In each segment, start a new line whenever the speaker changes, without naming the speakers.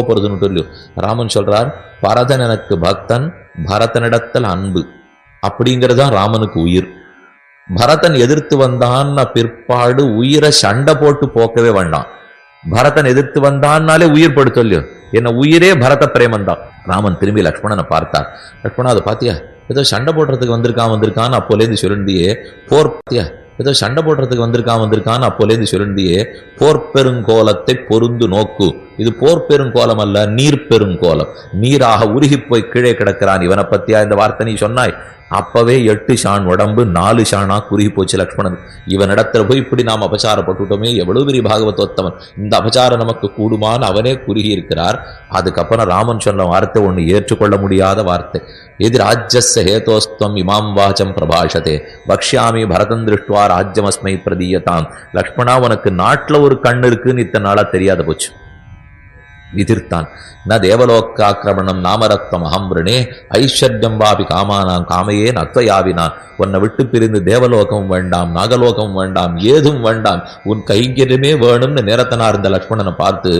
போறதுன்னு சொல்லு. ராமன் சொல்றார், பரதன் எனக்கு பக்தன், பரதனிடத்தில் அன்பு அப்படிங்கிறதான் ராமனுக்கு உயிர். பரதன் எதிர்த்து வந்தான்னா பிற்பாடு உயிரை சண்டை போட்டு போக்கவே வேண்டாம். பரதன் எதிர்த்து வந்தான்னாலே உயிர் படு சொல்லு. என்ன உயிரே பரத பிரேமன் தான். ராமன் திரும்பி லக்ஷ்மணனை பார்த்தார். லக்ஷ்மணா, அதை பாத்தியா, ஏதோ சண்டை போடுறதுக்கு வந்திருக்கான்னு அப்போலேருந்து சொல்லிருந்தியே. போர் பாத்தியா, ஏதோ சண்டை போடுறதுக்கு வந்திருக்கான்னு அப்போலேருந்து சொல்லிருந்தியே. போர் பெருங்கோலத்தை பொருந்து நோக்கு. இது போர் பெருங்கோலம் அல்ல, நீர் பெருங்கோலம். நீராக உருகி போய் கீழே கிடக்கிறான். இவனை பத்தியா இந்த வார்த்தை நீ சொன்னாய்? அப்பவே 8 ஷான் உடம்பு 4 ஷானா குறுகி போச்சு லக்ஷ்மணன். இவனிடத்துல போய் இப்படி நாம் அபச்சாரப்பட்டுட்டோமே, எவ்வளவு பெரிய பாகவதோத்தவன், இந்த அபச்சாரம் நமக்கு கூடுமான்னு அவனே குறுகி இருக்கிறார். அதுக்கப்புறம் ராமன் சொன்ன வார்த்தை ஒன்று ஏற்றுக்கொள்ள முடியாத வார்த்தை. எதி ராஜ்யஸ்ய ஹேதோஸ்துவம் இமாம் வாச்சம் பிரபாஷதே வக்ஷ்யாமி பரதன் திருஷ்டுவா ராஜ்யமஸ்மை பிரதீயதாம். லக்ஷ்மணா, உனக்கு நாட்டில் ஒரு கண் இருக்குன்னு இத்தனை நாளா தெரியாத போச்சு. விதிர்த்தான். ந தேவலோக்காக்கிரமணம் நாமரத்வம் அகம்பிரணே ஐஸ்வர்யம் வாபி காமானாம் காமையே நத்வயாவினான். உன்னை விட்டு பிரிந்து தேவலோகம் வேண்டாம், நாகலோகம் வேண்டாம், ஏதும் வேண்டாம், உன் கைங்கரியமே வேணும்னு நேரத்தனா இருந்த லக்ஷ்மணனை பார்த்து,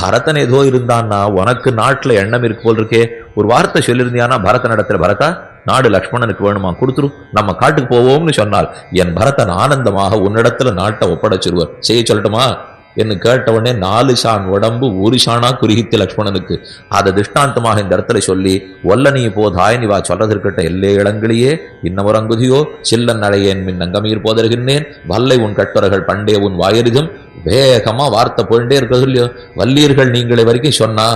பரதன் ஏதோ இருந்தான்னா உனக்கு நாட்டுல எண்ணம் இருக்கு போல் இருக்கே, ஒரு வார்த்தை சொல்லியிருந்தியானா பரதன் இடத்துல, பரதா நாடு லக்ஷ்மணனுக்கு வேணுமா, கொடுத்துரு, நம்ம காட்டுக்கு போவோம்னு சொன்னால் என் பரதன் ஆனந்தமாக உன்னிடத்துல நாட்டை ஒப்படைச்சிருவர். செய்ய சொல்லட்டுமா என்று கேட்டவுடனே 4 ஷான் உடம்பு 1 ஷானா குறுகித்து லக்ஷ்மணனுக்கு. அதை திருஷ்டாந்தமாக இந்த இடத்துல சொல்லி, ஒல்ல நீ போதாய், நீ வா சொல்றது இருக்கட்ட எல்லே இளங்கிலேயே இன்னமுறங்குதியோ சில்லன் அழையேன் மின் அங்கமீர் போதருகின்றேன் வல்லை உன் கட்டுரைகள் பண்டே உன் வாயரிதும். வேகமா வார்த்தை போயிட்டே இருக்கிறது இல்லையோ. வல்லீர்கள் நீங்களே வரைக்கும் சொன்னா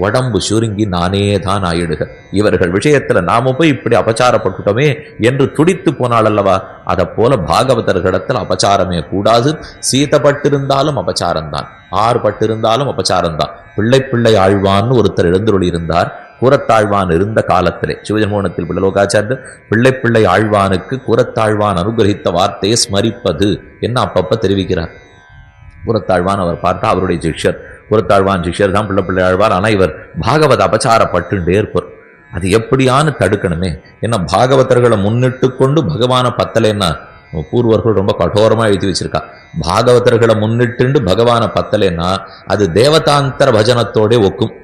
உடம்பு சுருங்கி நானே தான் ஆயிடுக. இவர்கள் விஷயத்துல நாம போய் இப்படி அபச்சாரப்பட்டுட்டோமே என்று துடித்து போனாள் அல்லவா. அதை போல பாகவதர்களிடத்தில் அபச்சாரமே கூடாது. சீதப்பட்டிருந்தாலும் அபச்சாரம்தான், ஆறுபட்டிருந்தாலும் அபச்சாரம்தான். பிள்ளை ஆழ்வான்னு ஒருத்தர் எழுந்தருளி இருந்தார். கூரத்தாழ்வான் இருந்த காலத்திலே சிவஜன்மோகனத்தில் பிள்ளலோகாச்சாரியர் பிள்ளை ஆழ்வானுக்கு கூரத்தாழ்வான் அனுகிரகித்த வார்த்தையை ஸ்மரிப்பது என்ன அப்பப்ப தெரிவிக்கிறார். கூரத்தாழ்வான் அவர் பார்த்தா அவருடைய சிஷ்யர், கூரத்தாழ்வான் சிஷ்யர் தான் பிள்ளை ஆழ்வார். ஆனால் இவர் பாகவத அபச்சாரப்பட்டுண்டே இருப்பார். அது எப்படியான்னு தடுக்கணுமே. ஏன்னா பாகவதர்களை முன்னிட்டு கொண்டு பகவானை பத்தலைன்னா, பூர்வர்கள் ரொம்ப கঠোরமாக எழுதி வச்சிருக்கா, பாகவதர்களை முன்னிட்டு பகவானை பத்தலைன்னா அது தேவதாந்தர பஜனத்தோட ஒக்கும்.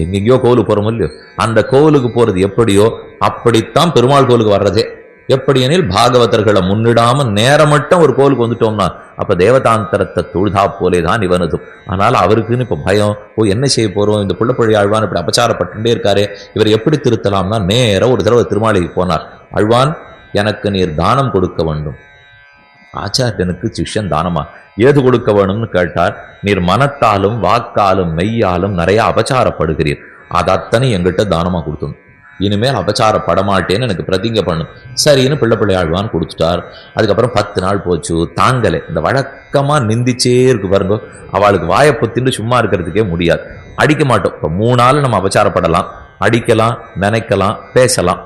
எங்கெங்கயோ கோவிலுக்கு போறோம் இல்லையோ, அந்த கோவிலுக்கு போறது எப்படியோ அப்படித்தான் பெருமாள் கோவிலுக்கு வர்றதே. எப்படி எனில் பாகவதர்களை முன்னிடாம நேரம் மட்டும் ஒரு கோவிலுக்கு வந்துட்டோம்னா அப்ப தேவதாந்தரத்தை தொழுதா போலேதான் இவனதும். ஆனால் அவருக்குன்னு இப்ப பயம், என்ன செய்ய போறோம், இந்த பிள்ளை ஆழ்வான் இப்படி அபச்சாரப்பட்டுட்டே இருக்காரு, இவர் எப்படி திருத்தலாம்னா நேரம் ஒரு தடவை திருமாலைக்கு போனார். ஆழ்வான், எனக்கு நீர் தானம் கொடுக்க வேண்டும். ஆச்சாரியனுக்கு சிஷ்யன் தானமா ஏது கொடுக்க வேணும்னு கேட்டார். நீர் மனத்தாலும் வாக்காலும் மெய்யாலும் நிறைய அபச்சாரப்படுகிறீர், அது அத்தனை எங்கிட்ட தானமா கொடுத்தணும், இனிமேல் அபச்சாரப்படமாட்டேன்னு எனக்கு பிரதிங்க பண்ணும். சரின்னு பிள்ளை ஆழ்வான்னு கொடுத்துட்டார். அதுக்கப்புறம் 10 நாள் போச்சு, தாங்கலை. இந்த வழக்கமா நிந்திச்சே இருக்கு பாருங்க, அவளுக்கு வாயப்பத்தின்னு சும்மா இருக்கிறதுக்கே முடியாது. அடிக்க மாட்டோம். இப்போ 3 நாள் நம்ம அபச்சாரப்படலாம், அடிக்கலாம், நினைக்கலாம், பேசலாம்.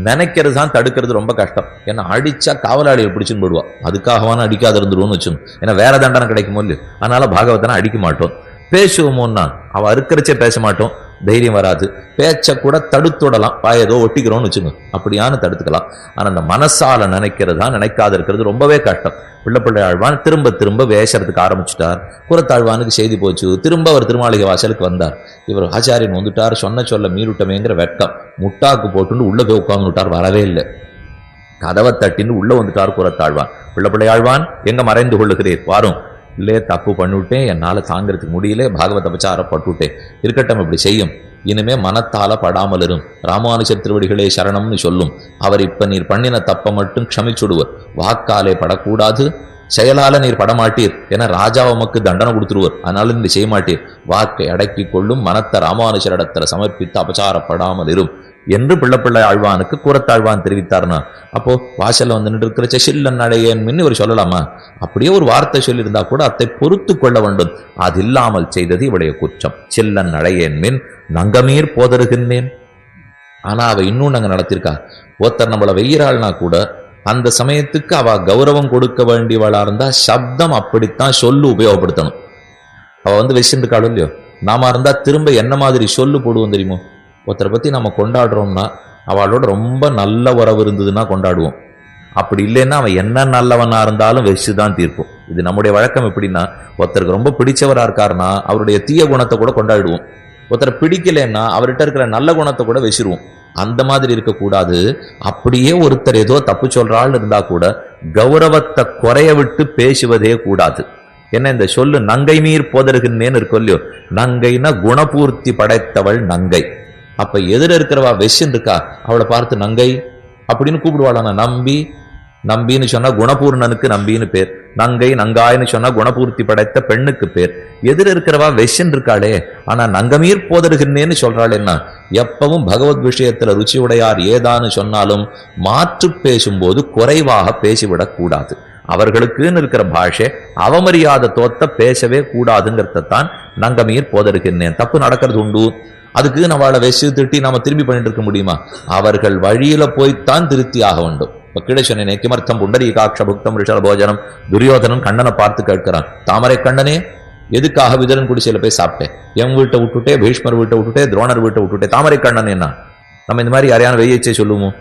நினைக்கிறது தான் தடுக்கிறது ரொம்ப கஷ்டம். ஏன்னா அடிச்சா காவலாளியை பிடிச்சுன்னு போடுவா, அதுக்காகவான அடிக்காத இருந்துருவோம்னு வச்சுக்கணும். ஏன்னா வேற தண்டனை கிடைக்குமோ இல்லையோ, அதனால பாகவதனை அடிக்க மாட்டோம். பேசுவோமோன்னா அவ அறுக்கிறச்சே பேச மாட்டோம், தைரியம் வராது. பேச்ச கூட தடுத்துடலாம், ஏதோ ஒட்டிக்கிறோம்னு வச்சுங்க, அப்படியான தடுத்துக்கலாம். ஆனா அந்த மனசால நினைக்கிறதா நினைக்காத இருக்கிறது ரொம்பவே கஷ்டம். பிள்ளை ஆழ்வான் திரும்ப வேசறதுக்கு ஆரம்பிச்சுட்டார். கூரத்தாழ்வானுக்கு செய்தி போச்சு. திரும்ப அவர் திருமாளிகை வாசலுக்கு வந்தார். இவர் ஆச்சாரியன் வந்துட்டார், சொல்ல மீறுட்டமேங்கிற வெட்கம் முட்டாக்கு போட்டுன்னு உள்ள போய் உட்கார்ந்து விட்டார். வரவே இல்லை. கதவை தட்டின்னு உள்ள வந்துட்டார் கூரத்தாழ்வான். பிள்ளை ஆழ்வான், எங்க மறைந்து கொள்ளுகிறீர், வாரும். இல்லையே, தப்பு பண்ணிவிட்டேன், என்னால் தாங்கிறதுக்கு முடியல, பாகவத அபச்சாரப்பட்டுவிட்டேன். இருக்கட்டும், இப்படி செய்யும், இனிமே மனத்தால படாமல் இரும், ராமானுஜர் திருவடிகளே சரணம்னு சொல்லும். அவர் இப்ப நீர் பண்ணின தப்பை மட்டும் க்ஷமிச்சுடுவர். வாக்காலே படக்கூடாது, செயலால நீர் படமாட்டீர், என ராஜா உமக்கு தண்டனை கொடுத்துருவர். அதனால நீ செய்ய மாட்டீர். வாக்கை அடக்கி கொள்ளும், மனத்தை ராமானுஜரிடத்தில் சமர்ப்பித்து அபச்சாரப்படாமல் இரும் என்று பிள்ளை ஆழ்வானுக்கு கூரத்தாழ்வான் தெரிவித்தார்னா, அப்போ வாசல்ல வந்து நின்று இருக்கிற சில்லன் அடையேன் இவர் சொல்லலாமா? அப்படியே ஒரு வார்த்தை சொல்லியிருந்தா கூட அதை பொறுத்து கொள்ள வேண்டும். அது இல்லாமல் செய்தது இவளுடைய குற்றம். சில்லன் அடையேன் மின் நங்கமீர் போதருகின்றேன். ஆனா அவ இன்னும் நாங்க நடத்திருக்கா. ஒருத்தர் நம்மளை வெய்யறாள்னா கூட அந்த சமயத்துக்கு அவ கௌரவம் கொடுக்க வேண்டியவளா இருந்தா சப்தம் அப்படித்தான் சொல்லு உபயோகப்படுத்தணும். அவ வந்து வச்சிருக்காளோ இல்லையோ, நாம இருந்தா திரும்ப என்ன மாதிரி சொல்லு போடுவோம் தெரியுமோ. ஒருத்தரை பற்றி நம்ம கொண்டாடுறோம்னா அவளோட ரொம்ப நல்ல உறவு இருந்ததுன்னா கொண்டாடுவோம். அப்படி இல்லைன்னா அவன் என்ன நல்லவனாக இருந்தாலும் வச்சு தான் தீர்ப்போம். இது நம்முடைய வழக்கம். எப்படின்னா, ஒருத்தருக்கு ரொம்ப பிடிச்சவரா இருக்காருன்னா அவருடைய தீய குணத்தை கூட கொண்டாடிடுவோம். ஒருத்தரை பிடிக்கலன்னா அவர்கிட்ட இருக்கிற நல்ல குணத்தை கூட வச்சிருவோம். அந்த மாதிரி இருக்கக்கூடாது. அப்படியே ஒருத்தர் ஏதோ தப்பு சொல்றாள் இருந்தா கூட கௌரவத்தை குறைய விட்டு பேசுவதே கூடாது. என்ன இந்த சொல்லு நங்கை மீர் போதருகின்றேன்னு இருக்கும் இல்லையோ, நங்கைனா குணபூர்த்தி படைத்தவள் நங்கை. அப்ப எதிர இருக்கிறவா வெஷன் இருக்கா, அவளை பார்த்து நங்கை அப்படின்னு கூப்பிடுவாளான. நம்பி நம்பின்னு சொன்னா குணபூர்ணனுக்கு நம்பின்னு பேர், நங்கை நங்காயின்னு சொன்னா குணபூர்த்தி படைத்த பெண்ணுக்கு பேர். எதிர இருக்கிறவா வெஷன் இருக்காளே, ஆனா நங்கமீர் போதருகின்றேன்னு சொல்றாளேன்னா, எப்பவும் பகவத் விஷயத்துல ருச்சி உடையார் ஏதான்னு சொன்னாலும் மாற்று பேசும்போது குறைவாக பேசிவிடக் கூடாது. அவர்களுக்குன்னு இருக்கிற பாஷை அவமரியாதை தோத்த பேசவே கூடாதுங்கிறதான் நங்கமீர் போதருகின்றேன். தப்பு நடக்கிறது உண்டு, அதுக்கு நம்மளை வெச்சு திட்டி நாம திரும்பி பண்ணிட்டு இருக்க முடியுமா? அவர்கள் வழியில போய்த்தான் திருத்தி ஆக வேண்டும். இப்ப கீழே சொன்னேனே, கிமர்த்தம் புண்டரீகாட்ச புக்தம் ரிஷப போஜனம். துரியோதனன் கண்ணனை பார்த்து கேட்கிறான், தாமரை கண்ணனே எதுக்காக விதுரன் குடிசையில போய் சாப்பிட்டேன்? என் வீட்டை விட்டுட்டே, பீஷ்மர் வீட்டை விட்டுட்டே, துரோணர் வீட்டை விட்டுட்டே, தாமரை கண்ணன் என்ன? நம்ம இந்த மாதிரி யாரையான வெய்யச்சே சொல்லுவோம்?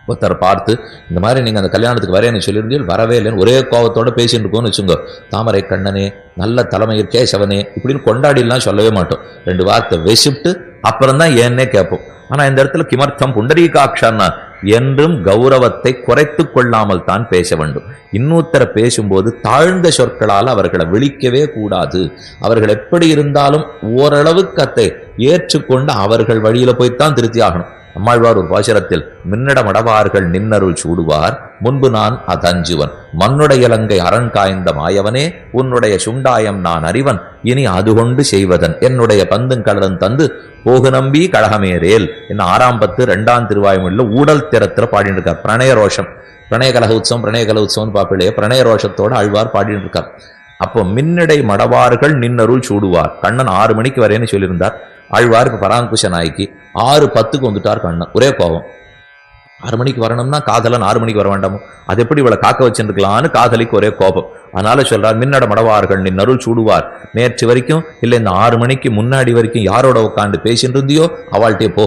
ஒருத்தரை பார்த்து இந்த மாதிரி நீங்கள் அந்த கல்யாணத்துக்கு வரேன்னு சொல்லியிருந்தீர்கள், வரவே இல்லைன்னு ஒரே கோபத்தோட பேசிட்டு இருக்கோன்னு வச்சுங்க, தாமரை கண்ணனே, நல்ல தலைமையில் கேசவனே இப்படின்னு கொண்டாடிலாம் சொல்லவே மாட்டோம். 2 வார்த்தை வெசிப்ட்டு அப்புறம் தான் ஏன்னே கேட்போம். ஆனால் இந்த இடத்துல கிமர்த்தம் புண்டரீகாட்சன்னா என்றும் கௌரவத்தை குறைத்து கொள்ளாமல் தான் பேச வேண்டும். இன்னொருத்தரை பேசும்போது தாழ்ந்த சொற்களால் அவர்களை விழிக்கவே கூடாது. அவர்கள் எப்படி இருந்தாலும் ஓரளவுக்கு அதை ஏற்றுக்கொண்டு அவர்கள் வழியில போய்த்தான் திருத்தி ஆகணும். நம்மாழ்வார் ஒரு பாசுரத்தில், மின்னடமடவார்கள் நின்னருள் சூடுவார் முன்பு நான் அதஞ்சுவன், மண்ணுடைய இலங்கை அரண் காய்ந்த மாயவனே உன்னுடைய சுண்டாயம் நான் அறிவன், இனி அது கொண்டு செய்வதன் என்னுடைய பந்துங்கடலன் தந்து போகு நம்பி கழகமேரேல் என்ன 6ஆம் பத்து 2ஆம் திருவாயுமொழியில ஊடல் திறத்துல பாடிட்டு இருக்கார். பிரணய ரோஷம், பிரணய கலக உற்சவம், பிரணய கல உற்சவம் பாப்பிலே பிரணய ரோஷத்தோட ஆழ்வார் பாடிட்டு இருக்கார். அப்போ மின்னடை மடவார்கள் நின்னருள் சூடுவார். கண்ணன் 6 மணிக்கு வரேன்னு சொல்லியிருந்தார். ஆழ்வார் இப்ப பராங்குஷ நாய்க்கு 6:10 வந்துட்டார் கண்ணன். ஒரே கோபம், 6 மணிக்கு வரணும்னா காதலன் 6 மணிக்கு வர வேண்டாமோ, அது எப்படி இவளை காக்க வச்சுருக்கலான்னு காதலிக்கு ஒரே கோபம். அதனால சொல்றார், மின்னட மடவார்கள் நின்னருள் சூடுவார். நேற்று வரைக்கும் இல்லை இந்த 6 மணிக்கு முன்னாடி வரைக்கும் யாரோட உட்காந்து பேசிட்டு இருந்தியோ அவள்கிட்டே போ,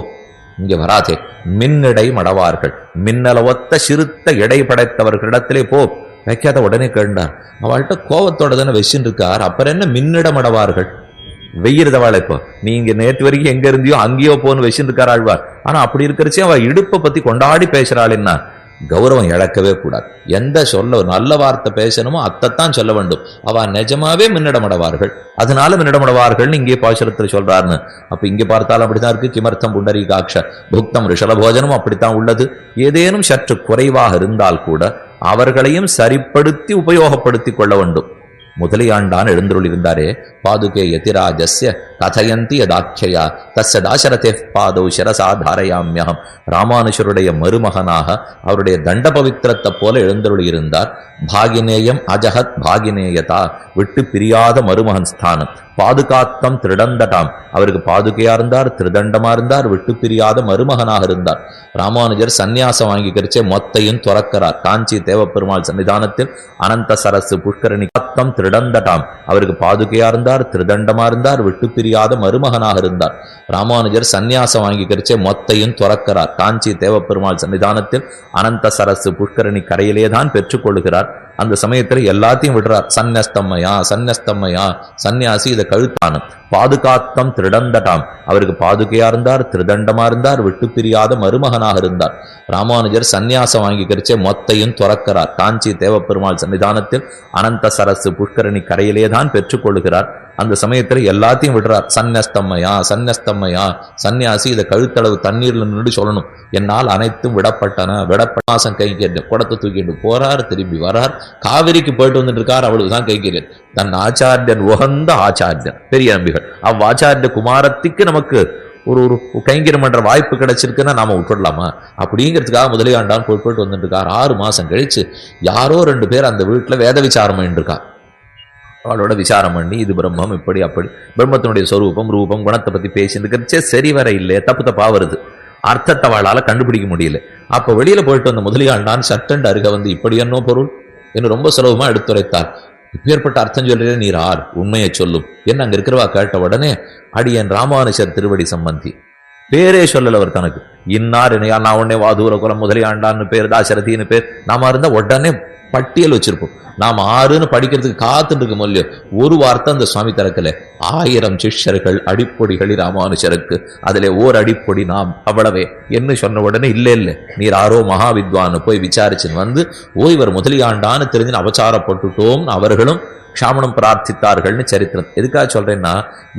இங்க வராதே. மின்னடை மடவார்கள், மின்னல ஒத்த சிறுத்த எடை படைத்தவர்களிடத்திலே போ. வைக்காத உடனே கேட்டார். அவள்கிட்ட கோபத்தோட தானே வெச்சின்னு இருக்கார், அப்புறம் என்ன மின்னிட மடவார்கள் வெய்யறதவாள். இப்போ நீங்க நேற்று வரைக்கும் எங்க இருந்தியோ அங்கேயோ போன்னு வெச்சின்னு இருக்கார் ஆழ்வார். ஆனா அப்படி இருக்கிறச்சே அவ இடுப்பை பத்தி கொண்டாடி பேசுறாள்னா கௌரவம் இழக்கவே கூடாது. எந்த சொல்ல நல்ல வார்த்தை பேசணுமோ அத்தைத்தான் சொல்ல வேண்டும். அவ நிஜமாவே மின்னிடமடவார்கள், அதனால மின்னிடமடவார்கள் இங்கே பாசுரத்தில் சொல்றாருன்னு. அப்ப இங்க பார்த்தாலும் அப்படித்தான் இருக்கு. கிமர்த்தம் புண்டரீகாட்ச புக்தம் ரிஷப போஜனம் அப்படித்தான் உள்ளது. ஏதேனும் சற்று குறைவாக இருந்தால் கூட அவர்களையும் சரிப்படுத்தி உபயோகப்படுத்தி கொள்ள வேண்டும். முதலியாண்டான் எழுந்தருள் இருந்தாரே, பாதுகே யதிராஜஸ்ய கதயந்தி யதாட்சயா தஸ்ய தாசரதே பாதௌ சிரசா தாரயாம்யகம். ராமானுஷருடைய மருமகனாக அவருடைய தண்ட பவித்திரத்தை போல எழுந்தருள் இருந்தார். பாகினேயம் அஜகத் பாகினேயதா, விட்டு பிரியாத மருமகன் ஸ்தானம். பாதுகாத்தம் திருடந்தடாம், அவருக்கு பாதுகையா இருந்தார், திருதண்டமா இருந்தார், விட்டு பிரியாத மருமகனாக இருந்தார். ராமானுஜர் சந்நியாசம் வாங்கிக்கிறச்சே மொத்தையும் துறக்கிறார். காஞ்சி தேவப்பெருமாள் சன்னிதானத்தில் அனந்த சரசு புஷ்கரணி காத்தம் திருடந்தடாம், அவருக்கு பாதுகையா இருந்தார், திருதண்டமா இருந்தார், விட்டு பிரியாத மருமகனாக இருந்தார். ராமானுஜர் சந்நியாசம் வாங்கிக்கிறச்சே மொத்தையும் துறக்கிறார். காஞ்சி தேவப்பெருமாள் சன்னிதானத்தில் அனந்த சரசு புஷ்கரணி கரையிலே தான் பெற்றுக்கொள்கிறார். அந்த சமயத்தில் எல்லாத்தையும் விடுறார். சந்நியஸ்தம்மையா சந்நியஸ்தம்மையா, சன்னியாசி இதை கழுத்தானு. பாதுகாத்தம் திருடந்தடாம், அவருக்கு பாதுகையா இருந்தார், திருதண்டமா இருந்தார், விட்டு பிரியாத மருமகனாக இருந்தார். ராமானுஜர் சந்நியாசம் வாங்கிக்கிறச்சே மொத்தையும் துறக்கிறார். காஞ்சி தேவப்பெருமாள் சன்னிதானத்தில் அனந்த சரசு புஷ்கரணி கரையிலே தான் பெற்றுக்கொள்கிறார். அந்த சமயத்தில் எல்லாத்தையும் விடுறார். சந்நியஸ்தம்மையா சந்நியஸ்தம்மையா, சன்னியாசி இதை கழுத்தளவு தண்ணீர்ல நின்று சொல்லணும். என்னால் அனைத்தும் விடப்பட்டன, விடப்பட்டாசம் கை கேட்டு குடத்தை தூக்கிட்டு போறார், திரும்பி வரார். காவிரிக்கு போயிட்டு வந்துட்டு இருக்கார், அவளுக்கு தான் கை கேட்டு. தன் ஆச்சாரியன் உகந்த ஆச்சாரியன் பெரிய நம்பிகள் அவ்வாச்சாரிய குமாரத்திற்கு நமக்கு ஒரு கைங்கரியம் பண்ற வாய்ப்பு கிடைச்சிருக்குன்னா நாம விட்டுடலாமா? அப்படிங்கிறதுக்காக முதலியாண்டான் போயிட்டு வந்துட்டு இருக்கார். 6 மாசம் கழிச்சு யாரோ 2 பேர் அந்த வீட்டுல வேத விசாரம் பண்ணிட்டு இருக்கா. அவளோட விசாரம் பண்ணி இது பிரம்மம் இப்படி அப்படி பிரம்மத்தினுடைய சொரூபம் ரூபம் குணத்தை பத்தி பேசிட்டு சரி வர இல்லையே, தப்பு தப்பா வருது, அர்த்தத்தை அவளால கண்டுபிடிக்க முடியல. அப்ப வெளியில போயிட்டு வந்த முதலியாண்டான் சட்டண்டு அருக வந்து இப்படி என்ன பொருள் என்று ரொம்ப சுலபமா எடுத்துரைத்தார். இப்பேற்பட்ட அர்த்தம் சொல்றே, நீர் ஆர் உண்மையை சொல்லும் என்ன அங்க இருக்கிறவா கேட்ட உடனே, அடியன் ராமானுஷர் திருவடி சம்பந்தி பேரே சொல்லல அவர் தனக்கு. இன்னார் இணையா, நான் உடனே வாதூர குலம் முதலியாண்டான்னு பேர், தாசரதின்னு பேர். நாம இருந்தா உடனே பட்டியல் வச்சிருப்போம். நாம் 6ன்னு படிக்கிறதுக்கு காத்துட்டு இருக்க முடியல. ஒரு வார்த்தை அந்த சுவாமி திறக்கல. 1000 சிஷ்யர்கள் அடிப்பொடிகளி ராமானுஜருக்கு, அதிலே ஓர் அடிப்பொடி நாம், அவ்வளவே என்ன சொன்ன உடனே இல்ல நீர் ஆரோ மகாவித்வான்னு போய் விசாரிச்சுன்னு வந்து இவர் முதலியாண்டான்னு தெரிஞ்சுன்னு அபச்சாரப்பட்டுட்டோம் அவர்களும் க்ஷாமணம் பிரார்த்தித்தார்கள்னு சரித்திரம். எதுக்காக சொல்றேன்னா,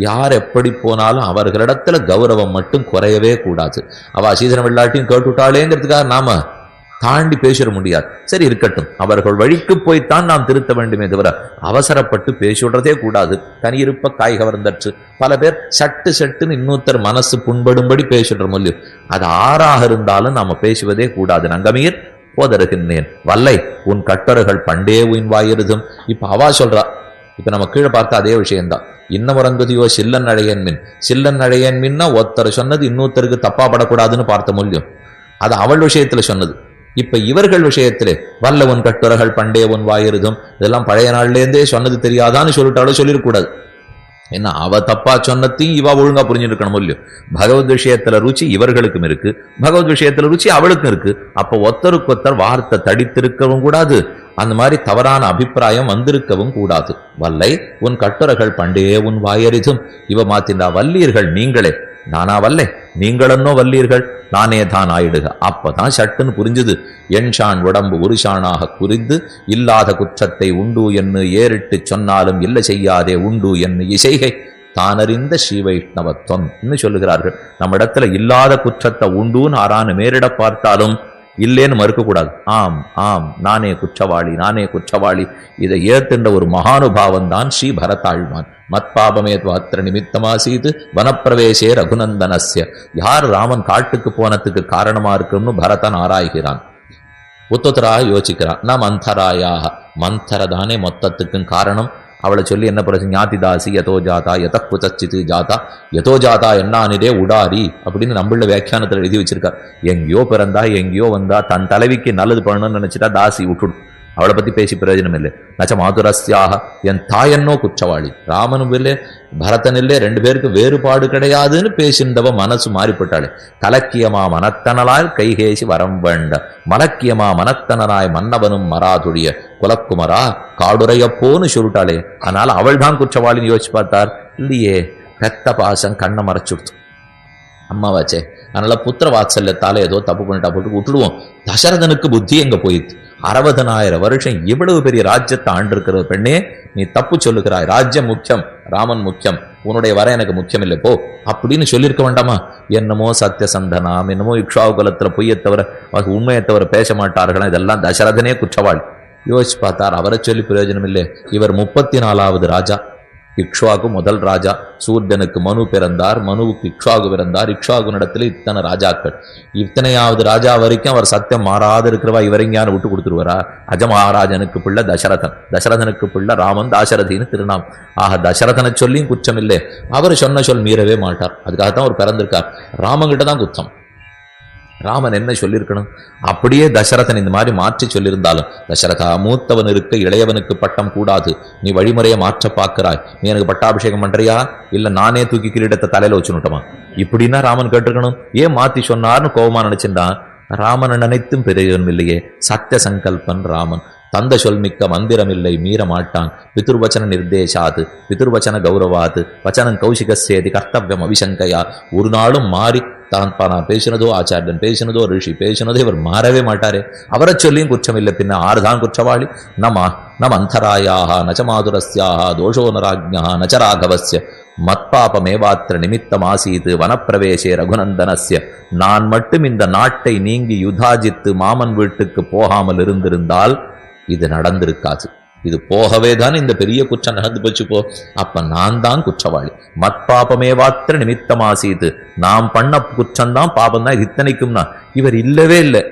யார் எப்படி போனாலும் அவர்களிடத்துல கௌரவம் மட்டும் குறையவே கூடாது. அவ சீதனம் இல்லாட்டியும் கேட்டுவிட்டாளேங்கிறதுக்காக நாம தாண்டி பேசிட முடியாது. சரி இருக்கட்டும், அவர்கள் வழிக்கு போய்த்தான் நாம் திருத்த வேண்டுமே தவிர அவசரப்பட்டு பேசிவிடுறதே கூடாது. தனியிருப்ப காய் கவர்ந்தற்று. பல பேர் சட்டுன்னு இன்னொருத்தர் மனசு புண்படும்படி பேசிடுற முடியும். அது ஆறாக இருந்தாலும் நாம பேசுவதே கூடாது. நங்கமீர் போதருகின்றேன் வல்லை உன் கட்டர்கள் பண்டே உன் வாயிருதும். இப்ப அவா சொல்றா. இப்ப நம்ம கீழே பார்த்தா அதே விஷயம்தான். இன்னமுறங்குதியோ சில்லன் அழையன் மின். சில்லன் அழையன் மின்னா ஒருத்தர் சொன்னது இன்னொருத்தருக்கு தப்பா படக்கூடாதுன்னு பார்த்த முடியும். அது அவள் விஷயத்துல சொன்னது. இப்ப இவர்கள் விஷயத்திலே வல்ல உன் கட்டுரைகள் பண்டே உன் வாயிருதும், இதெல்லாம் பழைய நாள்லேருந்தே சொன்னது தெரியாதான்னு சொல்லிட்டாலும் சொல்லிடக்கூடாது. என்ன அவ தப்பா சொன்னத்தையும் இவா ஒழுங்கா புரிஞ்சுட்டு இருக்கணும் இல்லையோ. பகவத் விஷயத்துல ருச்சி இவர்களுக்கும் இருக்கு, பகவத் விஷயத்துல ருச்சி அவளுக்கும் இருக்கு. அப்ப ஒத்தருக்கு ஒத்தர் வார்த்தை தடித்திருக்கவும் கூடாது, அந்த மாதிரி தவறான அபிப்பிராயம் வந்திருக்கவும் கூடாது. வல்லை உன் கட்டுரைகள் பண்டே உன் வாயறிதும். இவ மாத்தின்றா வல்லீர்கள் நீங்களே, நானா வல்லை நீங்களன்னோ வல்லீர்கள், நானே தான் ஆயிடுக. அப்பதான் சட்டுன்னு புரிஞ்சுது. எண்ஷான் உடம்பு ஒரு ஷானாக குறிந்து இல்லாத குற்றத்தை உண்டு என்று ஏறிட்டு சொன்னாலும் இல்லை செய்யாதே உண்டு என்று இசைகை தானறிந்த ஸ்ரீ வைஷ்ணவத்துவம் சொல்லுகிறார்கள். நம்ம இடத்துல இல்லாத குற்றத்தை உண்டுன்னு ஆறான்னு மேலிட பார்த்தாலும் இல்லேன்னு மறுக்கக்கூடாது. ஆம் ஆம் நானே குற்றவாளி, நானே குற்றவாளி. இதை ஏத்துண்ட ஒரு மகானுபாவன் தான் ஸ்ரீ பரதாழ்வான். மத்பாபமே துவாத்திர நிமித்தமாசீது வனப்பிரவேசே ரகுநந்தனஸ்ய. யார் ராமன் காட்டுக்கு போனதுக்கு காரணமா இருக்குன்னு பரதன் ஆராய்கிறான். உத்தரா யோசிக்கிறான். நான் மந்தராயாக, மந்தரதானே மொத்தத்துக்கும் காரணம். அவளை சொல்லி என்ன பிரச்சனை? ஞாதி தாசி யதோ ஜாதா யத குதச்சித்து ஜாதா. யதோ ஜாதா என்னானிதே உடாரி அப்படின்னு நம்மள வியாக்கியானத்தில் எழுதி வச்சிருக்கார். எங்கேயோ பிறந்தா எங்கேயோ வந்தா, தன் தலைவிக்கு நல்லது பண்ணணும்னு நினைச்சிட்டா தாசி விட்டுடும். அவளை பத்தி பேசி பிரயோஜனம் இல்லை. நச்ச மாதுரஸ்யாக, என் தாயன்னோ குற்றவாளி. ராமனும் இல்லை பரதன் இல்லை, 2 பேருக்கு வேறுபாடு கிடையாதுன்னு பேசின்றவ மனசு மாறிப்பட்டாளே. கலக்கியமா மனத்தனலாய் கைகேசி வரம் வேண்ட, மலக்கியமா மனத்தனனாய் மன்னவனும் மராதுடைய குலக்குமரா காடுரையப்போன்னு சொல்லிட்டாளே. அதனால அவள் தான் குற்றவாளின்னு யோசிச்சு பார்த்தார். இல்லையே, பெத்த பாசம் கண்ணை மறைச்சுடுத்து அம்மாவாச்சே. அதனால புத்திர வாத்சல்யத்தால ஏதோ தப்பு பண்ணிட்டா போட்டு விட்டுடுவோம். தசரதனுக்கு புத்தி எங்க போயிடுது? 60,000 வருஷம் இவ்வளவு பெரிய ராஜ்யத்தை ஆண்டிருக்கிற பெண்ணே, நீ தப்பு சொல்லுகிறாய். ராஜ்யம் முக்கியம், ராமன் முக்கியம், உன்னுடைய வர எனக்கு முக்கியம் இல்லை போ அப்படின்னு சொல்லியிருக்க வேண்டாமா? என்னமோ சத்தியசந்தனாம், என்னமோ இக்ஷாகுலத்துல பொய்யை தவிர உண்மையை தவிர பேச மாட்டார்களா? இதெல்லாம் தசரதனே குற்றவாளி. யோசிச்சு பார்த்தார். அவரை சொல்லி பிரயோஜனம் இல்லை. இவர் 34வது ராஜா. இக்ஷ்வாகு முதல் ராஜா. சூர்யனுக்கு மனு பிறந்தார், மனுவுக்கு இக்ஷ்வாகு பிறந்தார். இக்ஷ்வாகுனிடத்துல இத்தனை ராஜாக்கள். இத்தனையாவது ராஜா வரைக்கும் அவர் சத்தியம் மாறாது இருக்கிறவா இவரைங்கான விட்டு கொடுத்துருவாரா? அஜமஹாராஜனுக்கு பிள்ளை தசரதன், தசரதனுக்கு பிள்ளை ராமன், தாசரதின்னு திருநாம். ஆக தசரதனை சொல்லியும் குற்றம் இல்லை. அவர் சொன்ன சொல் மீறவே மாட்டார். அதுக்காகத்தான் அவர் பிறந்திருக்கார். ராமங்கிட்ட தான் குத்தம். ராமன் என்ன சொல்லியிருக்கணும்? அப்படியே தசரதன் இந்த மாதிரி மாற்றி சொல்லியிருந்தாலும், தசரதா மூத்தவன் இருக்க இளையவனுக்கு பட்டம் கூடாது, நீ வழிமுறையை மாற்ற பார்க்கிறாய், நீ எனக்கு பட்டாபிஷேகம் பண்றியா இல்ல நானே தூக்கி கிரீடத்தை தலையில வச்சுனுட்டமா இப்படின்னா ராமன் கேட்டிருக்கணும். ஏன் மாத்தி சொன்னார்னு கோபமா நினைச்சிருந்தான். ராமன் நினைத்தும் பிரயோஜனம் இல்லையே. சத்திய சங்கல்பன் ராமன். தந்த சொல் மிக்க மந்திரமில்லை மீற மாட்டான். பிதுர்வச்சன நிர்தேசாது பிதுர்வச்சன கௌரவாது வச்சனம் கௌசிகசேதி கர்த்தவியம் அபிசங்கையா. ஒரு நாளும் மாறி தான் நான் பேசினதோ, ஆச்சாரியன் பேசினதோ, ரிஷி பேசினதோ இவர் மாறவே மாட்டாரே. அவரை சொல்லியும் குற்றம் இல்லை, பின்ன ஆறுதான் குற்றவாளி. நம் அந்தராயாக நச்சமாதுரஸ்யாக தோஷோ நராஜ்யா நச்ச ராகவஸ்ய மத்பாபமேவாத்திர நிமித்தம் ஆசீது வனப்பிரவேசே ரகுநந்தனஸ்ய. நான் மட்டும் இந்த நாட்டை நீங்கி யுதாஜித்து மாமன் வீட்டுக்கு போகாமல் இருந்திருந்தால் இது நடந்திருக்காது. இது போகவே தான் இந்த பெரிய குற்றம் நடந்து போச்சு. போ, அப்ப நான் தான் குற்றவாளி. மத்பாபமேவாத்திர நிமித்தமாசீது, நாம் பண்ண குற்றம்தான் பாபம் தான். இத்தனைக்கும்னா இவர் இல்லவே இல்லை.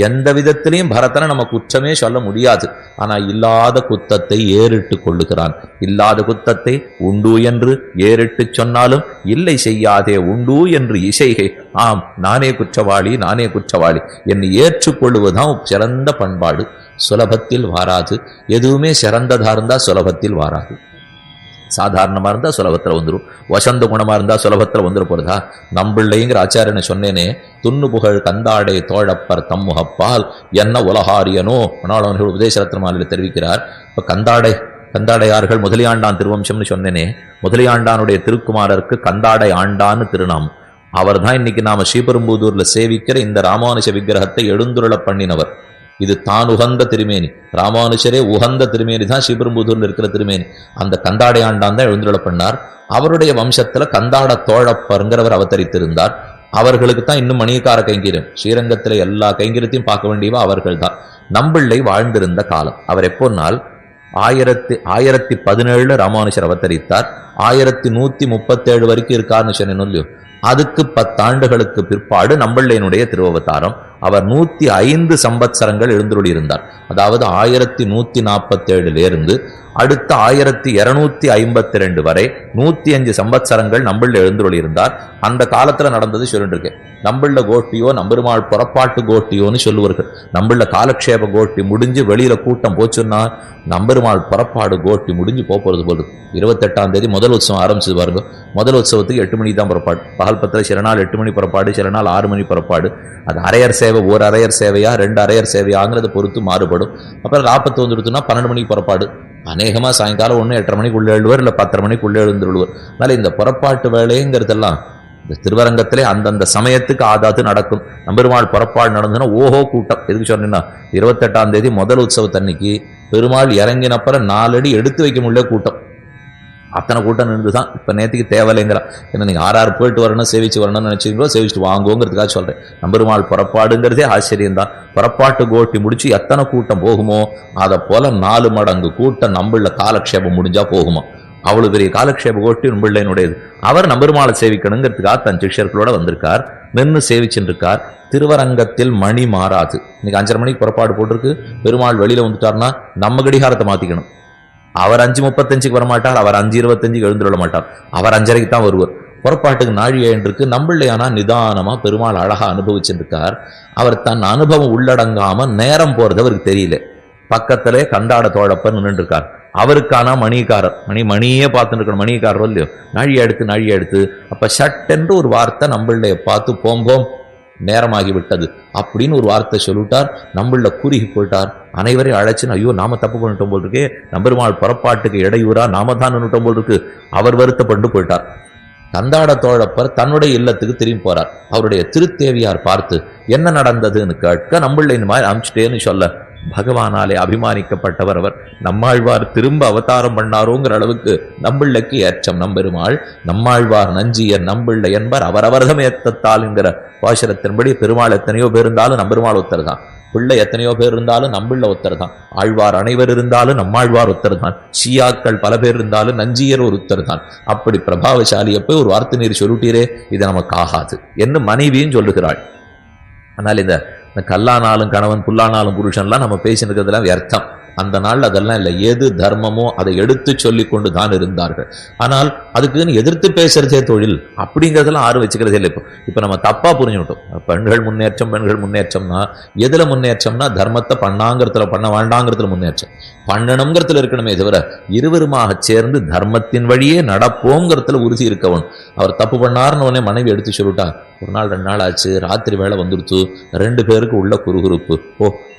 எந்த விதத்திலையும் பரதனை நம்ம குற்றமே சொல்ல முடியாது. ஆனா இல்லாத குத்தத்தை ஏறிட்டு கொள்ளுகிறான். இல்லாத குத்தத்தை உண்டு என்று ஏறிட்டு சொன்னாலும் இல்லை செய்யாதே உண்டு என்று இசைகை. ஆம் நானே குற்றவாளி, நானே குற்றவாளி என்னை ஏற்றுக்கொள்வதுதான் சிறந்த பண்பாடு. சுலபத்தில் வாராது. எதுவுமே சிறந்ததா இருந்தா சுலபத்தில் வாராது. சாதாரணமா இருந்தா சுலபத்துல வந்துடும், வசந்த குணமா இருந்தா சுலபத்துல வந்துட போறதா? நம்பிள்ளைங்கிற ஆச்சாரியனை சொன்னேனே, துண்ணு புகழ் கந்தாடை தோழப்பர் தம்முகப்பால் என்ன உலகாரியனோ அவர்கள் உபதேச ரத்னமாலையில் தெரிவிக்கிறார். இப்ப கந்தாடையார்கள் முதலியாண்டான் திருவம்சம்னு சொன்னேனே, முதலியாண்டானுடைய திருக்குமாரருக்கு கந்தாடை ஆண்டான்னு திருநாமம். அவர் தான் இன்னைக்கு நாம ஸ்ரீபெரும்புதூர்ல சேவிக்கிற இந்த ராமானுஜ விக்கிரகத்தை எழுந்துருள பண்ணினவர். இது தான் உகந்த திருமேனி, ராமானுஜரே உகந்த திருமேனி தான் ஸ்ரீபெரும்புதூர்ல இருக்கிற திருமேனி. அந்த கந்தாடை ஆண்டான் தான் எழுந்துருள பண்ணார். அவருடைய வம்சத்துல கந்தாட தோழப்பருங்கிறவர் அவதரித்திருந்தார். அவர்களுக்கு தான் இன்னும் மணியக்கார கைங்கரியம், ஸ்ரீரங்கத்துல எல்லா கைங்கரியத்தையும் பார்க்க வேண்டியவா அவர்கள் தான். நம்பிள்ளை வாழ்ந்திருந்த காலம். அவர் எப்போனால் 1117 ராமானுஜர் அவதரித்தார். 1137 வரைக்கும் இருக்காருன்னு சொன்னேன் இல்லையோ, அதுக்கு 10 ஆண்டுகளுக்கு பிற்பாடு நம்பிள்ளையனுடைய திருவவதாரம். அவர் 105 சம்பத்சரங்கள் எழுந்துள்ளி இருந்தார். அதாவது 1147 அடுத்த 1252 வரை 105 சம்பத்சரங்கள் நம்பிள்ள எழுந்துள்ளி இருந்தார். அந்த காலத்துல நடந்தது சொல்லிட்டு நம்பிள்ள கோஷ்டியோ நம்பெருமாள் புறப்பாட்டு கோஷ்டியோன்னு சொல்லுவார்கள். நம்பிள்ள காலக்ஷேப கோஷ்டி முடிஞ்சு வெளியில கூட்டம் போச்சுன்னா நம்பெருமாள் புறப்பாடு கோஷ்டி முடிஞ்சு போறது போது. 28ஆம் தேதி முதல் உற்சவம் ஆரம்பிச்சது பாருங்க. முதல் உற்சவத்துக்கு 8 மணி தான் புறப்பாடு. பகல் பத்திர சில நாள் 8 மணி புறப்பாடு, சில நாள் 6 மணி புறப்பாடு. அது அரையர் சேவை, ஒரு அரையர் சேவையா 2 அரையர் சேவையாங்கிறத பொறுத்து மாறுபடும். அப்புறம் ராப்பத்து வந்துடுத்துன்னா 12 மணிக்கு புறப்பாடு. அநேகமா சாயங்காலம் 8:30 மணிக்குள்ள எழுதுவர், இல்லை 10:30 மணிக்குள்ளே எழுந்துருவர். அதனால இந்த புறப்பாட்டு வேலைங்கிறதெல்லாம் இந்த திருவரங்கத்திலே அந்தந்த சமயத்துக்கு ஆதாத்து நடக்கும். நம்பெருமாள் புறப்பாடு நடந்ததுன்னா ஓஹோ கூட்டம். எதுக்கு சொன்னீங்கன்னா 28ஆம் தேதி முதல் உற்சவத்தன்னைக்கு பெருமாள் இறங்கினப்பறம் 4 அடி எடுத்து வைக்க முடியல கூட்டம். அத்தனை கூட்டம் நின்றுதான். இப்ப நேற்றுக்கு தேவையில்லைங்கிறா. ஏன்னா நீங்க 6 போயிட்டு வரணும், சேவிச்சு வரணும்னு நினைச்சீங்களோ சேவிச்சுட்டு வாங்குவோங்கிறதுக்காக சொல்றேன். நம்பெருமாள் புறப்பாடுங்கிறதே ஆச்சரியம்தான். புறப்பாட்டு கோட்டி முடிச்சு எத்தனை கூட்டம் போகுமோ அதை போல 4 மடங்கு கூட்டம் நம்பிள்ள காலக்ஷேபம் முடிஞ்சா போகுமா. அவ்வளவு பெரிய காலக்ஷேப கோட்டி நம்பிள்ளையனுடையது. அவர் நம்பெருமாளை சேவிக்கணுங்கிறதுக்காக தன் சிஷ்யர்களோட வந்திருக்கார், நின்று சேவிச்சுருக்கார். திருவரங்கத்தில் மணி மாறாது. இன்னைக்கு 5:30 மணிக்கு புறப்பாடு போட்டிருக்கு. பெருமாள் வெளியில வந்துட்டார்னா நம்ம கடிகாரத்தை மாத்திக்கணும். அவர் 5:35 வரமாட்டார், அவர் 5:25 எழுந்துள்ள மாட்டார், அவர் 5:30 தான் வருவார். புறப்பாட்டுக்கு நாழி இருக்கு. நம்பிள்ளையானா நிதானமா பெருமாள் அழகா அனுபவிச்சுருக்கார். அவர் தன் அனுபவம் உள்ளடங்காம நேரம் போறது அவருக்கு தெரியல. பக்கத்திலே கந்தாட தோழப்பன் நின்று இருக்கார். அவருக்கான மணிக்காரர், மணியே பார்த்துட்டு இருக்கணும். மணிக்காரர் இல்லையோ, நாழியை எடுத்து அப்ப ஷட்டென்று ஒரு வார்த்தை நம்பிள்ளைய பார்த்து போம்போம் நேரமாகி விட்டது அப்படின்னு ஒரு வார்த்தை சொல்லிட்டார். நம்பிள்ள குறுகி போயிட்டார். அனைவரையும் அழைச்சுன்னு ஐயோ நாம தப்பு பண்ணிட்டோம் போல் இருக்கு, நம்பெருமாள் புறப்பாட்டுக்கு இடையூறா நாம தான் நின்றுட்டோம் போல் இருக்கு, அவர் வருத்தப்பட்டு போயிட்டார். கந்தாட தோழப்பர் தன்னுடைய இல்லத்துக்கு திரும்பி போறார். அவருடைய திருத்தேவியார் பார்த்து என்ன நடந்ததுன்னு கேட்க நம்பிள்ளை இந்த மாதிரி அமிச்சிட்டேன்னு சொல்ல, பகவானாலே அபிமானிக்கப்பட்டவர் அவர். நம்மாழ்வார் திரும்ப அவதாரம் பண்ணாரோங்கிற அளவுக்கு நம்பிள்ளைக்கு ஏற்றம். நம்பெருமாள் நம்மாழ்வார் நஞ்சியர் நம்பிள்ளை என்பர் அவரவர்தம் ஏத்தத்தால் என்கிற பாசுரத்தின்படி பெருமாள் எத்தனையோ பேர் இருந்தாலும் நம்பெருமாள் ஒத்தர் தான், பிள்ளை எத்தனையோ பேர் இருந்தாலும் நம்பிள்ள ஒத்தர் தான், ஆழ்வார் அனைவர் இருந்தாலும் நம்மாழ்வார் ஒத்தர் தான், ஷியாக்கள் பல பேர் இருந்தாலும் நஞ்சியர் ஒரு ஒத்தர் தான். அப்படி பிரபாவசாலியை போய் ஒரு வார்த்தை நீர் சொல்லிட்டீரே, இது நமக்கு ஆகாது என்று மனைவியும் சொல்லுகிறாள். ஆனால் இந்த கல்லானாலும் கணவன் புல்லானாலும் புருஷன்லாம் நம்ம பேசினதுலாம் வியர்த்தம். அந்த நாள் அதெல்லாம் இல்லை. எது தர்மமோ அதை எடுத்து சொல்லி கொண்டு தான் இருந்தார்கள். ஆனால் அதுக்குன்னு எதிர்த்து பேசுறதே தொழில் அப்படிங்கிறதெல்லாம் ஆறு வச்சுக்கிறதே இல்லை. இப்போ நம்ம தப்பா புரிஞ்சுட்டோம். பெண்கள் முன்னேற்றம்னா எதுல முன்னேற்றம்னா தர்மத்தை பண்ணாங்கிறதுல பண்ண வேண்டாங்கிறதுல முன்னேற்றம், பண்ணணுங்கிறதுல இருக்கணுமே தவிர இருவருமாக சேர்ந்து தர்மத்தின் வழியே நடப்போங்கிறதுல உறுதி இருக்கவன். அவர் தப்பு பண்ணாருன்னு உடனே மனைவி எடுத்து சொல்லிட்டா. ஒரு நாள் 2 நாள் ஆச்சு, ராத்திரி வேலை வந்துருச்சு, 2 பேருக்கு உள்ள குறுகுறுப்பு.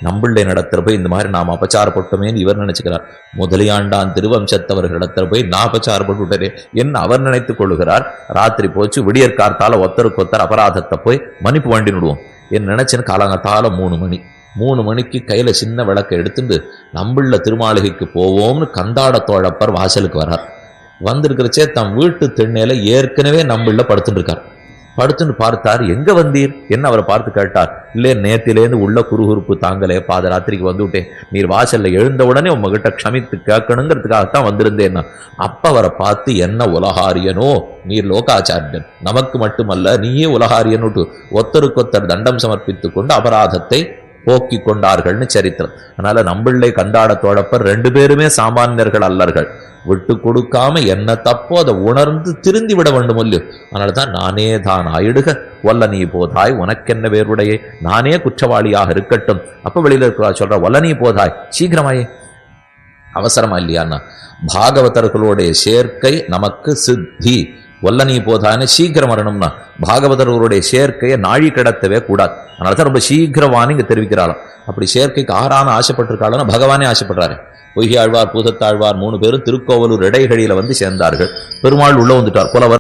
நம்பிள்ளை நடத்துற போய் இந்த மாதிரி நாம் அபச்சாரப்பட்டோமேன்னு இவர் நினைச்சுக்கிறார். முதலியாண்டான் திருவம்சத்தவர்கள் நடத்துற போய் நான் அபச்சாரப்பட்டு விட்டேன் என்ன அவர் நினைத்துக் கொள்ளுகிறார். ராத்திரி போச்சு, விடியற்கார்த்தால ஒத்தருக்கு அபராதத்தை போய் மன்னிப்பு வேண்டி விடுவோம் என் நினைச்சுன்னு காலங்கத்தால 3 மணிக்கு கையில சின்ன விளக்கை எடுத்துட்டு நம்பிள்ள திருமாளிகைக்கு போவோம்னு கந்தாட தோழப்பர் வாசலுக்கு வரார். வந்திருக்கிறச்சே தம் வீட்டு திண்ணையில ஏற்கனவே நம்பிள்ள படுத்துட்டு இருக்கார். படுத்துன்னு பார்த்தார். எங்க வந்தீர் என்ன அவரை பார்த்து கேட்டார். இல்லையே நேத்திலேருந்து உள்ள குறுகுறுப்பு தாங்களே, பாதராத்திரிக்கு வந்துவிட்டேன், நீர் வாசல்ல எழுந்த உடனே உங்ககிட்ட க்ஷமித்து கேட்கணுங்கிறதுக்காகத்தான் வந்திருந்தேன்னா. அப்ப அவரை பார்த்து என்ன உலகாரியனோ, நீர் லோகாச்சாரியன், நமக்கு மட்டுமல்ல நீயே உலகாரியனுட்டு ஒத்தருக்கொத்தர் தண்டம் சமர்ப்பித்துக் கொண்டு அபராதத்தை போக்கி கொண்டார்கள்னு சரித்திரம். அதனால நம்பிள்ளை கந்தாட தோழப்பர் 2 பேருமே சாமானியர்கள் அல்லர்கள். விட்டு கொடுக்காம என்ன தப்போ அதை உணர்ந்து திருந்தி விட வேண்டும் இல்லையோ. அதனாலதான் நானே தான் ஆயிடுக வல்ல நீ போதாய் உனக்கென்ன வேறுடையே, நானே குற்றவாளியாக இருக்கட்டும். அப்ப வெளியில இருக்கிறா சொல்ற வல்ல நீ போதாய் சீக்கிரமாயே அவசரமா இல்லையான்னா பாகவதர்களுடைய சேர்க்கை நமக்கு சித்தி. ஒல்லனி போதான்னு சீக்கிரம் வரணும்னா பாகவதர்களுடைய சேர்க்கையை நாழி கடத்தவே கூடாது. அதனால தான் ரொம்ப சீக்கிரவான்னு இங்க தெரிவிக்கிறாளாம். அப்படி சேர்க்கைக்கு ஆறான ஆசைப்பட்டிருக்காளன்னா பகவானே ஆசைப்படுறாரு. பொய்கை ஆழ்வார் பூதத்தாழ்வார் 3 பேரும் திருக்கோவலூர் இடைகளில வந்து சேர்ந்தார்கள். பெருமாள் உள்ள வந்துட்டார். புலவர்